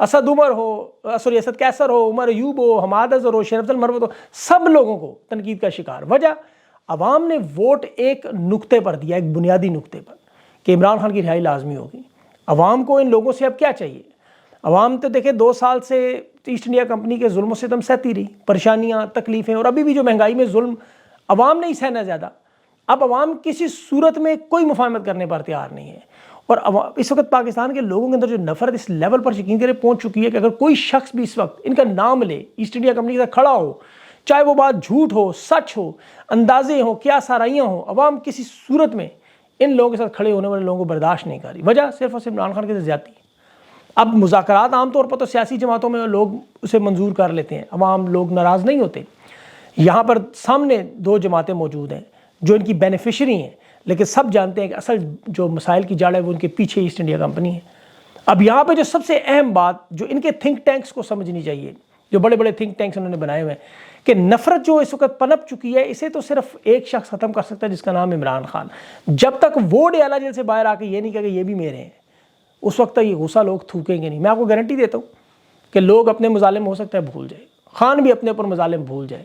اسد عمر ہو، اسد کیسر ہو، عمر ایوب ہو، حماد اظہر ہو، شیر افضل مروت ہو، سب لوگوں کو تنقید کا شکار۔ وجہ عوام نے ووٹ ایک نقطے پر دیا، ایک بنیادی نقطے پر، کہ عمران خان کی رہائی لازمی ہوگی۔ عوام کو ان لوگوں سے اب کیا چاہیے؟ عوام تو دیکھیں 2 سال سے ایسٹ انڈیا کمپنی کے ظلم و ستم سہتی رہی، پریشانیاں، تکلیفیں، اور ابھی بھی جو مہنگائی میں ظلم عوام نہیں سہنا زیادہ۔ اب عوام کسی صورت میں کوئی مفاہمت کرنے پر تیار نہیں ہے، اور اس وقت پاکستان کے لوگوں کے اندر جو نفرت اس لیول پر یقین کرے پہنچ چکی ہے کہ اگر کوئی شخص بھی اس وقت ان کا نام لے، ایسٹ انڈیا کمپنی کے ساتھ کھڑا ہو، چاہے وہ بات جھوٹ ہو، سچ ہو، اندازے ہوں، کیا سارائیاں ہوں، عوام کسی صورت میں ان لوگوں کے ساتھ کھڑے ہونے والے لوگوں کو برداشت نہیں کر رہی۔ وجہ صرف اور صرف عمران خان کے زیادتی۔ اب مذاکرات عام طور پر تو سیاسی جماعتوں میں لوگ اسے منظور کر لیتے ہیں، عوام لوگ ناراض نہیں ہوتے۔ یہاں پر سامنے 2 جماعتیں موجود ہیں جو ان کی بینیفیشری ہیں، لیکن سب جانتے ہیں کہ اصل جو مسائل کی جڑ ہے وہ ان کے پیچھے ایسٹ انڈیا کمپنی ہے۔ اب یہاں پہ جو سب سے اہم بات جو ان کے تھنک ٹینکس کو سمجھنی چاہیے، جو بڑے بڑے تھنک ٹینکس انہوں نے بنائے ہوئے ہیں، کہ نفرت جو اس وقت پنپ چکی ہے اسے تو صرف ایک شخص ختم کر سکتا ہے جس کا نام عمران خان۔ جب تک وہ ڈیالہ جیل سے باہر آ کے یہ نہیں کہا کہ یہ بھی میرے ہیں، اس وقت تک یہ غصہ لوگ تھوکیں گے نہیں۔ میں آپ کو گارنٹی دیتا ہوں کہ لوگ اپنے مظالم ہو سکتا ہے بھول جائے، خان بھی اپنے اوپر مظالم بھول جائے۔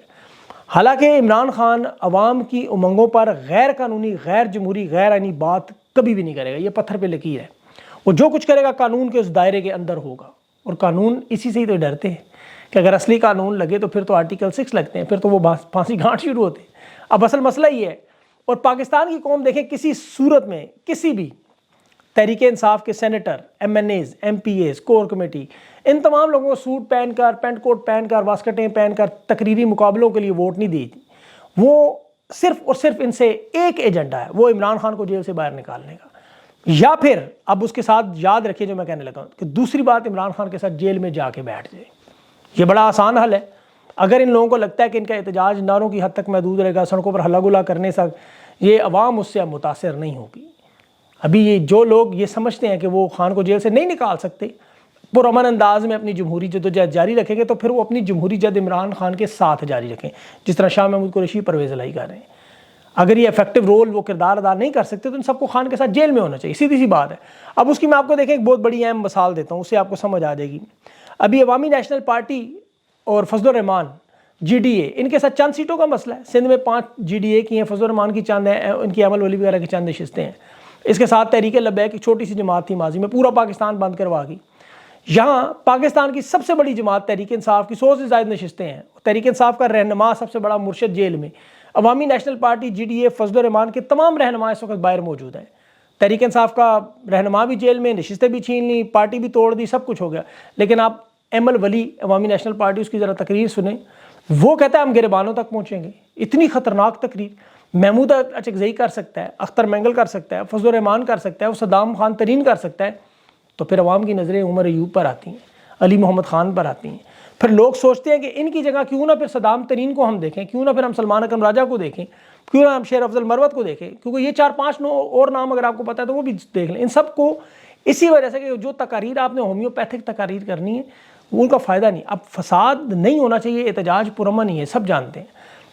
حالانکہ عمران خان عوام کی امنگوں پر غیر قانونی، غیر جمہوری، غیر آئینی بات کبھی بھی نہیں کرے گا، یہ پتھر پہ لکیر ہے۔ وہ جو کچھ کرے گا قانون کے اس دائرے کے اندر ہوگا، اور قانون اسی سے ہی تو ڈرتے ہیں کہ اگر اصلی قانون لگے تو پھر تو آرٹیکل 6 لگتے ہیں، پھر تو وہ پھانسی گھاٹ شروع ہوتے ہیں۔ اب اصل مسئلہ یہ ہے، اور پاکستان کی قوم دیکھیں کسی صورت میں کسی بھی تحریک انصاف کے senator, M N As, M P As, core committee, ان تمام لوگوں کو سوٹ پہن کر، پینٹ کوٹ پہن کر، واسکٹیں پہن کر تقریری مقابلوں کے لیے ووٹ نہیں دی۔ وہ صرف اور صرف ان سے ایک ایجنڈا ہے، وہ عمران خان کو جیل سے باہر نکالنے کا۔ یا پھر اب اس کے ساتھ یاد رکھیں جو میں کہنے لگا ہوں کہ دوسری بات، عمران خان کے ساتھ جیل میں جا کے بیٹھ جائے۔ یہ بڑا آسان حل ہے۔ اگر ان لوگوں کو لگتا ہے کہ ان کا احتجاج نعروں کی حد تک محدود رہے گا، سڑکوں پر ہلا گلا کرنے سے یہ عوام اس سے اب متاثر نہیں ہوگی۔ ابھی یہ جو لوگ یہ سمجھتے ہیں کہ وہ خان کو جیل سے نہیں نکال سکتے، پرامن انداز میں اپنی جمہوری جدوجہد جاری رکھیں گے تو پھر وہ اپنی جمہوری جد عمران خان کے ساتھ جاری رکھیں، جس طرح شاہ محمود قریشی، پرویز الہی کر رہے ہیں۔ اگر یہ افیکٹو رول وہ کردار ادا نہیں کر سکتے تو ان سب کو خان کے ساتھ جیل میں ہونا چاہیے، سیدھی سی بات ہے۔ اب اس کی میں آپ کو دیکھیں ایک بہت بڑی اہم مثال دیتا ہوں، اس سے آپ کو سمجھ آ جائے گی۔ ابھی عوامی نیشنل پارٹی اور فضل الرحمان جی ڈی اے، ان کے ساتھ چند سیٹوں کا مسئلہ ہے۔ سندھ میں 5 جی ڈی اے کی ہیں، فضل الرحمان کی چند ہیں، ان کی عمل ولی وغیرہ کی چند نشستیں ہیں۔ اس کے ساتھ تحریک لبیک ایک چھوٹی سی جماعت تھی ماضی میں، پورا پاکستان بند کروا گئی۔ یہاں پاکستان کی سب سے بڑی جماعت تحریک انصاف کی 100 سے زائد نشستیں ہیں، تحریک انصاف کا رہنما سب سے بڑا مرشد جیل میں، Awami National Party G D A Fazal ur-Rehman کے تمام رہنما اس وقت باہر موجود ہیں۔ تحریک انصاف کا رہنما بھی جیل میں، نشستیں بھی چھین لی، پارٹی بھی توڑ دی، سب کچھ ہو گیا۔ لیکن آپ احمد ولی عوامی نیشنل پارٹی، اس کی ذرا تقریر سنیں، وہ کہتا ہے ہم گریبانوں تک پہنچیں گے۔ اتنی خطرناک تقریر محمود اچکزئی کر سکتا ہے، اختر مینگل کر سکتا ہے، فضل الرحمان کر سکتا ہے، وہ صدام خان ترین کر سکتا ہے، تو پھر عوام کی نظریں عمر ایوب پر آتی ہیں، علی محمد خان پر آتی ہیں۔ پھر لوگ سوچتے ہیں کہ ان کی جگہ کیوں نہ پھر صدام ترین کو ہم دیکھیں، کیوں نہ پھر ہم سلمان اکرم راجہ کو دیکھیں، کیوں نہ ہم شیر افضل مروت کو دیکھیں، کیونکہ یہ 4-5 اور نام اگر آپ کو پتہ ہے تو وہ بھی دیکھ لیں۔ ان سب کو اسی وجہ سے کہ جو تقاریر آپ نے ہومیوپیتھک تقاریر کرنی ہے ان کا فائدہ نہیں۔ اب فساد نہیں ہونا چاہیے، احتجاج پرامن ہی ہے، سب جانتے ہیں،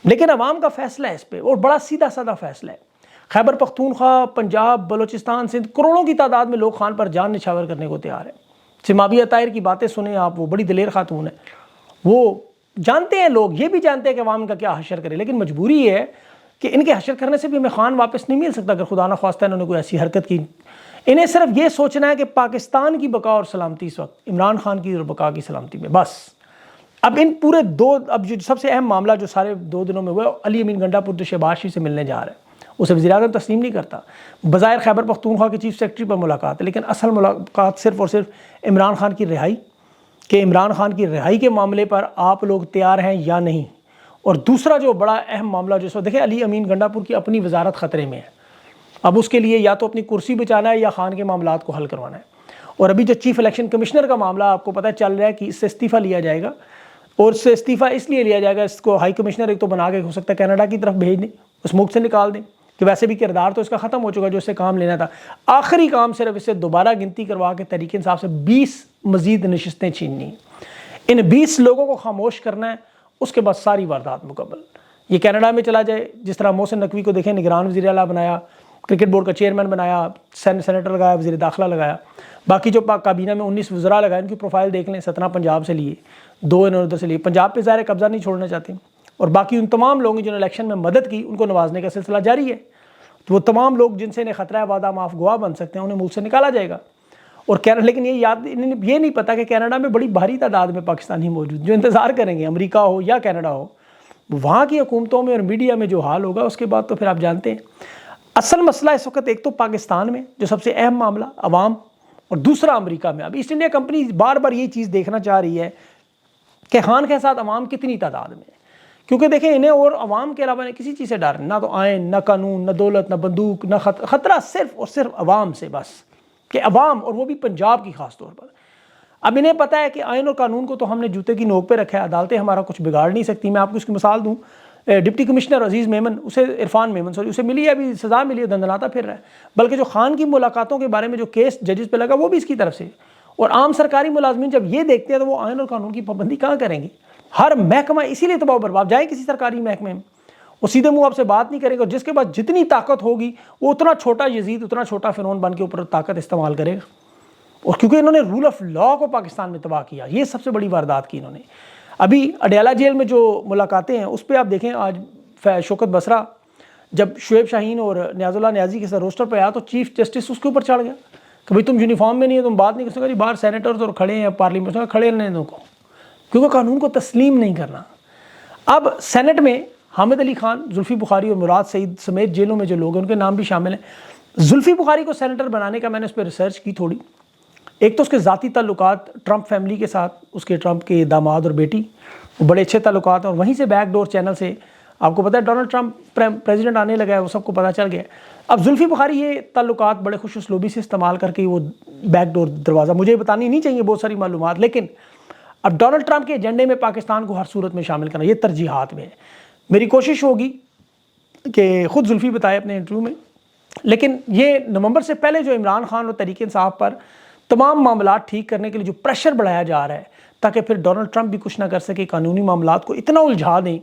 لیکن عوام کا فیصلہ ہے اس پہ، اور بڑا سیدھا سادہ فیصلہ ہے۔ خیبر پختونخوا، پنجاب، بلوچستان، سندھ، کروڑوں کی تعداد میں لوگ خان پر جان نچھاور کرنے کو تیار ہیں۔ سماویہ طاہر کی باتیں سنیں آپ، وہ بڑی دلیر خاتون ہے، وہ جانتے ہیں، لوگ یہ بھی جانتے ہیں کہ عوام کا کیا حشر کرے، لیکن مجبوری یہ ہے کہ ان کے حشر کرنے سے بھی ہمیں خان واپس نہیں مل سکتا اگر خدا نہ خواستہ انہوں نے کوئی ایسی حرکت کی۔ انہیں صرف یہ سوچنا ہے کہ پاکستان کی بقا اور سلامتی اس وقت عمران خان کی بقا کی سلامتی میں بس۔ اب ان پورے اب جو سب سے اہم معاملہ جو سارے 2 دنوں میں ہوا ہے، علی امین گنڈا پور جو شہباز شریف سے ملنے جا رہا ہے، اسے وزیر اعظم تسلیم نہیں کرتا۔ بظاہر خیبر پختونخوا کے چیف سیکرٹری پر ملاقات ہے، لیکن اصل ملاقات صرف اور صرف عمران خان کی رہائی، کہ عمران خان کی رہائی کے معاملے پر آپ لوگ تیار ہیں یا نہیں۔ اور دوسرا جو بڑا اہم معاملہ جو دیکھیں، علی امین گنڈا پور کی اپنی وزارت خطرے میں ہے، اب اس کے لیے یا تو اپنی کرسی بچانا ہے یا خان کے معاملات کو حل کروانا ہے۔ اور ابھی جو چیف الیکشن کمشنر کا معاملہ آپ کو پتہ چل رہا ہے کہ اس سے استعفیٰ لیا جائے گا، اور اس سے استعفیٰ اس لیے لیا جائے گا، اس کو ہائی کمشنر ایک تو بنا کے ہو سکتا ہے کینیڈا کی طرف بھیج دیں، اس ملک سے نکال دیں، کہ ویسے بھی کردار تو اس کا ختم ہو چکا جو اس سے کام لینا تھا۔ آخری کام صرف اس سے دوبارہ گنتی کروا کے تحریک انصاف سے 20 مزید نشستیں چھیننی، ان 20 لوگوں کو خاموش کرنا ہے، اس کے بعد ساری واردات مکمل۔ یہ کینیڈا میں چلا جائے، جس طرح محسن نقوی کو دیکھیں نگران وزیر اعلیٰ بنایا، کرکٹ بورڈ کا چیئرمین بنایا، سینیٹر لگایا، وزیر داخلہ لگایا، باقی جو کابینہ میں 19 وزراء لگائے ان کی پروفائل دیکھ لیں، 17 پنجاب سے لیے، 2 انہوں نے ادھر سے لیے، پنجاب پہ ظاہر قبضہ نہیں چھوڑنا چاہتے، اور باقی ان تمام لوگوں جنہوں نے الیکشن میں مدد کی ان کو نوازنے کا سلسلہ جاری ہے۔ تو وہ تمام لوگ جن سے انہیں خطرہ ہے وعدہ معاف گواہ بن سکتے ہیں، انہیں ملک سے نکالا جائے گا۔ اور لیکن انہیں یہ نہیں پتا کہ کینیڈا میں بڑی بھاری تعداد میں پاکستانی موجود جو انتظار کریں گے، امریکہ ہو یا کینیڈا ہو، وہاں کی حکومتوں میں اور میڈیا میں جو حال ہوگا اس کے بعد تو پھر آپ جانتے ہیں۔ اصل مسئلہ اس وقت ایک تو پاکستان میں جو سب سے اہم معاملہ عوام، اور دوسرا امریکہ میں۔ اب ایسٹ انڈیا کمپنی بار بار یہ چیز دیکھنا چاہ رہی ہے کہ خان کے ساتھ عوام کتنی تعداد میں ہے، کیونکہ دیکھیں انہیں اور عوام کے علاوہ کسی چیز سے ڈر نہیں، نہ تو آئین، نہ قانون، نہ دولت، نہ بندوق، نہ خطرہ صرف اور صرف عوام سے بس، کہ عوام، اور وہ بھی پنجاب کی خاص طور پر۔ اب انہیں پتہ ہے کہ آئین اور قانون کو تو ہم نے جوتے کی نوک پہ رکھا ہے، عدالتیں ہمارا کچھ بگاڑ نہیں سکتی۔ میں آپ کو اس کی مثال دوں، ڈپٹی کمشنر عزیز میمن، عرفان میمن اسے ملی ہے، ابھی سزا ملی ہے، دندناتا پھر رہا ہے، بلکہ جو خان کی ملاقاتوں کے بارے میں جو کیس ججز پہ لگا وہ بھی اس کی طرف سے۔ اور عام سرکاری ملازمین جب یہ دیکھتے ہیں تو وہ آئین اور قانون کی پابندی کہاں کریں گے؟ ہر محکمہ اسی لیے تباہ و برباد، جائیں کسی سرکاری محکمے میں، وہ سیدھے منہ آپ سے بات نہیں کرے گا، اور جس کے بعد جتنی طاقت ہوگی وہ اتنا چھوٹا یزید، اتنا چھوٹا فرعون بن کے اوپر طاقت استعمال کرے گا۔ اور کیونکہ انہوں نے رول آف لا کو پاکستان میں تباہ کیا، یہ سب سے بڑی واردات کی انہوں نے۔ ابھی اڈیالہ جیل میں جو ملاقاتیں ہیں اس پہ آپ دیکھیں، آج شوکت بسرا جب شعیب شاہین اور نیاز اللہ نیازی کے ساتھ روسٹر پہ آیا تو چیف جسٹس اس کے اوپر چڑھ گیا کہ بھئی تم یونیفارم میں نہیں ہے، تم بات نہیں کر سکتے، باہر سینیٹرز اور کھڑے ہیں پارلیمنٹ میں، کھڑے رہنے دو کو، کیونکہ قانون کو تسلیم نہیں کرنا۔ اب سینٹ میں حامد علی خان، زلفی بخاری اور مراد سعید سمیت جیلوں میں جو لوگ ہیں ان کے نام بھی شامل ہیں۔ زلفی بخاری کو سینیٹر بنانے کا میں نے اس پہ ریسرچ کی تھوڑی، ایک تو اس کے ذاتی تعلقات ٹرمپ فیملی کے ساتھ، اس کے ٹرمپ کے داماد اور بیٹی، وہ بڑے اچھے تعلقات ہیں، اور وہیں سے بیک ڈور چینل سے آپ کو پتہ ہے ڈونلڈ ٹرمپ پریزیڈنٹ آنے لگا ہے، وہ سب کو پتہ چل گیا۔ اب زلفی بخاری یہ تعلقات بڑے خوش اسلوبی سے استعمال کر کے وہ بیک ڈور دروازہ، مجھے بتانی نہیں چاہیے بہت ساری معلومات، لیکن اب ڈونلڈ ٹرمپ کے ایجنڈے میں پاکستان کو ہر صورت میں شامل کرنا، یہ ترجیحات میں ہے۔ میری کوشش ہوگی کہ خود زلفی بتائے اپنے انٹرویو میں، لیکن یہ نومبر سے پہلے جو عمران خان اور تحریک انصاف پر تمام معاملات ٹھیک کرنے کے لیے جو پریشر بڑھایا جا رہا ہے تاکہ پھر ڈونلڈ ٹرمپ بھی کچھ نہ کر سکے، قانونی معاملات کو اتنا الجھا دیں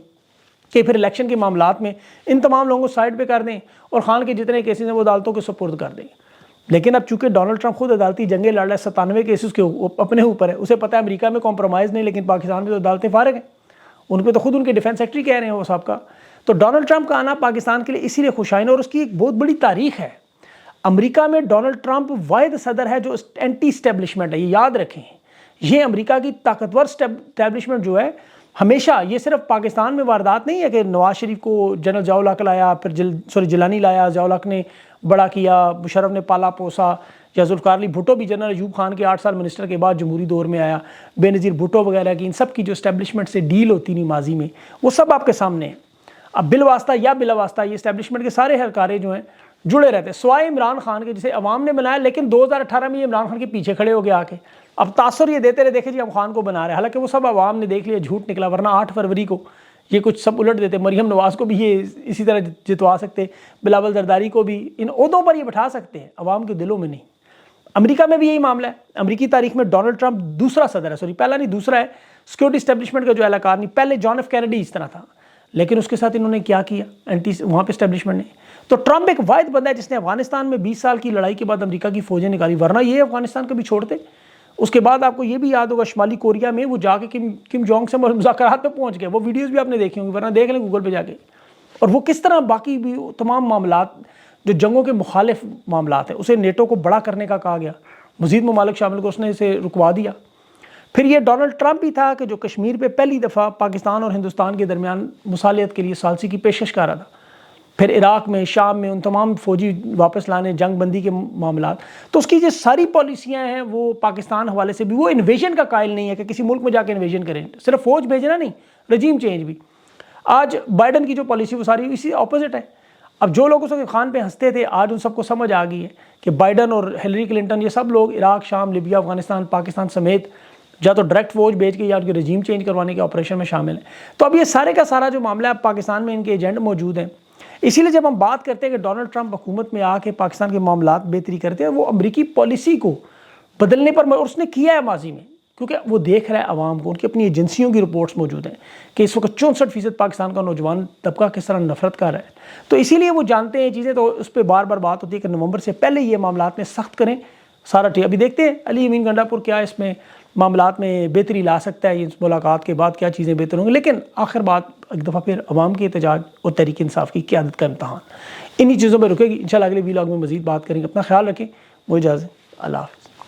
کہ پھر الیکشن کے معاملات میں ان تمام لوگوں کو سائڈ پہ کر دیں اور خان کے جتنے کیسز ہیں وہ عدالتوں کے سپرد کر دیں۔ لیکن اب چونکہ ڈونلڈ ٹرمپ خود عدالتی جنگیں لڑ رہا ہے، 97 کیسز کے اپنے اوپر ہے، اسے پتہ ہے امریکہ میں کمپرومائز نہیں، لیکن پاکستان میں تو عدالتیں فارغ ہیں، ان پہ تو خود ان کے ڈیفینس سیکرٹری کہہ رہے ہیں وہ صاحب کا۔ تو ڈونلڈ ٹرمپ کا آنا پاکستان کے لیے اسی لیے خوشائن، اور اس کی ایک بہت بڑی تاریخ ہے۔ امریکہ میں ڈونلڈ ٹرمپ واحد صدر ہے جو اینٹی اسٹیبلشمنٹ ہے، یہ یاد رکھیں۔ یہ امریکہ کی طاقتور اسٹیبلشمنٹ جو ہے، ہمیشہ یہ صرف پاکستان میں واردات نہیں ہے کہ نواز شریف کو جنرل ضیاء الحق لایا، پھر جیلانی لایا، ضیاء الحق نے بڑا کیا، مشرف نے پالا پوسا، یا ذوالفقار علی بھٹو بھی جنرل ایوب خان کے 8 سال منسٹر کے بعد جمہوری دور میں آیا، بے نظیر بھٹو وغیرہ کی، ان سب کی جو اسٹیبلشمنٹ سے ڈیل ہوتی نہیں ماضی میں، وہ سب آپ کے سامنے ہیں۔ اب بالواسطہ یا بلا واسطہ یہ اسٹیبلشمنٹ کے سارے اہلکارے جو ہیں جڑے رہتے ہیں، سوائے عمران خان کے جسے عوام نے بنایا، لیکن 2018 میں یہ عمران خان کے پیچھے کھڑے ہو گیا آ کے، اب تاثر یہ دیتے رہے، دیکھیں جی ہم خان کو بنا رہے ہیں، حالانکہ وہ سب عوام نے دیکھ لیا جھوٹ نکلا، ورنہ 8 فروری کو یہ کچھ سب الٹ دیتے، مریم نواز کو بھی یہ اسی طرح جتوا سکتے، بلاول زرداری کو بھی ان عہدوں پر یہ بٹھا سکتے ہیں، عوام کے دلوں میں نہیں۔ امریکہ میں بھی یہی معاملہ ہے، امریکی تاریخ میں ڈونلڈ ٹرمپ دوسرا صدر ہے، پہلا نہیں دوسرا ہے، سیکورٹی اسٹیبلشمنٹ کا جو اہلکار نہیں، پہلے جان ایف کینیڈی اس طرح تھا، لیکن اس کے ساتھ انہوں نے کیا کیا اینٹی وہاں پہ اسٹیبلشمنٹ نے۔ تو ٹرمپ ایک واحد بندہ ہے جس نے افغانستان میں 20 سال کی لڑائی کے بعد امریکہ کی فوجیں نکالی، ورنہ یہ افغانستان کبھی چھوڑتے۔ اس کے بعد آپ کو یہ بھی یاد ہوگا شمالی کوریا میں وہ جا کے کم جونگ سے مذاکرات پہ پہنچ گئے، وہ ویڈیوز بھی آپ نے دیکھی ہوں گی، ورنہ دیکھ لیں گوگل پہ جا کے۔ اور وہ کس طرح باقی بھی تمام معاملات جو جنگوں کے مخالف معاملات ہیں، اسے نیٹو کو بڑا کرنے کا کہا گیا، مزید ممالک شامل کو اس نے اسے رکوا دیا۔ پھر یہ ڈونلڈ ٹرمپ ہی تھا کہ جو کشمیر پہ پہلی دفعہ پاکستان اور ہندوستان کے درمیان مصالحت کے لیے ثالثی کی پیشکش کر رہا تھا، پھر عراق میں، شام میں ان تمام فوجی واپس لانے، جنگ بندی کے معاملات۔ تو اس کی جو ساری پالیسیاں ہیں وہ پاکستان حوالے سے بھی، وہ انویژن کا قائل نہیں ہے کہ کسی ملک میں جا کے انویژن کریں، صرف فوج بھیجنا نہیں، رجیم چینج بھی۔ آج بائیڈن کی جو پالیسی وہ ساری اسی اپوزٹ ہے۔ اب جو لوگ اس وقت خان پہ ہنستے تھے، آج ان سب کو سمجھ آ گئی ہے کہ بائیڈن اور ہلری کلنٹن یہ سب لوگ عراق، شام، لیبیا، افغانستان، پاکستان سمیت یا تو ڈائریکٹ فوج بھیج کے یا ان کے رجیم چینج کروانے کے آپریشن میں شامل ہیں۔ تو اب یہ سارے کا سارا جو معاملہ ہے پاکستان میں ان کے ایجنٹ موجود ہیں۔ اسی لیے جب ہم بات کرتے ہیں کہ ڈونلڈ ٹرمپ حکومت میں آ کے پاکستان کے معاملات بہتری کرتے ہیں، وہ امریکی پالیسی کو بدلنے پر، اور اس نے کیا ہے ماضی میں، کیونکہ وہ دیکھ رہا ہے عوام کو، ان کی اپنی ایجنسیوں کی رپورٹس موجود ہیں کہ اس وقت 64% پاکستان کا نوجوان طبقہ کس طرح نفرت کر رہا ہے. تو اسی لیے وہ جانتے ہیں چیزیں، تو اس پہ بار بار بات ہوتی ہے کہ نومبر سے پہلے یہ معاملات میں سخت کریں سارا ٹھیک. ابھی دیکھتے ہیں علی امین گنڈا پور کیا اس میں معاملات میں بہتری لا سکتا ہے، اس ملاقات کے بعد کیا چیزیں بہتر ہوں گی. لیکن آخر بات ایک دفعہ پھر عوام کی احتجاج اور تحریک انصاف کی قیادت کا امتحان انہی چیزوں پہ رکے گی. انشاءاللہ اگلے ویلاگ میں مزید بات کریں گے. اپنا خیال رکھیں. وہ اجازت. اللہ حافظ.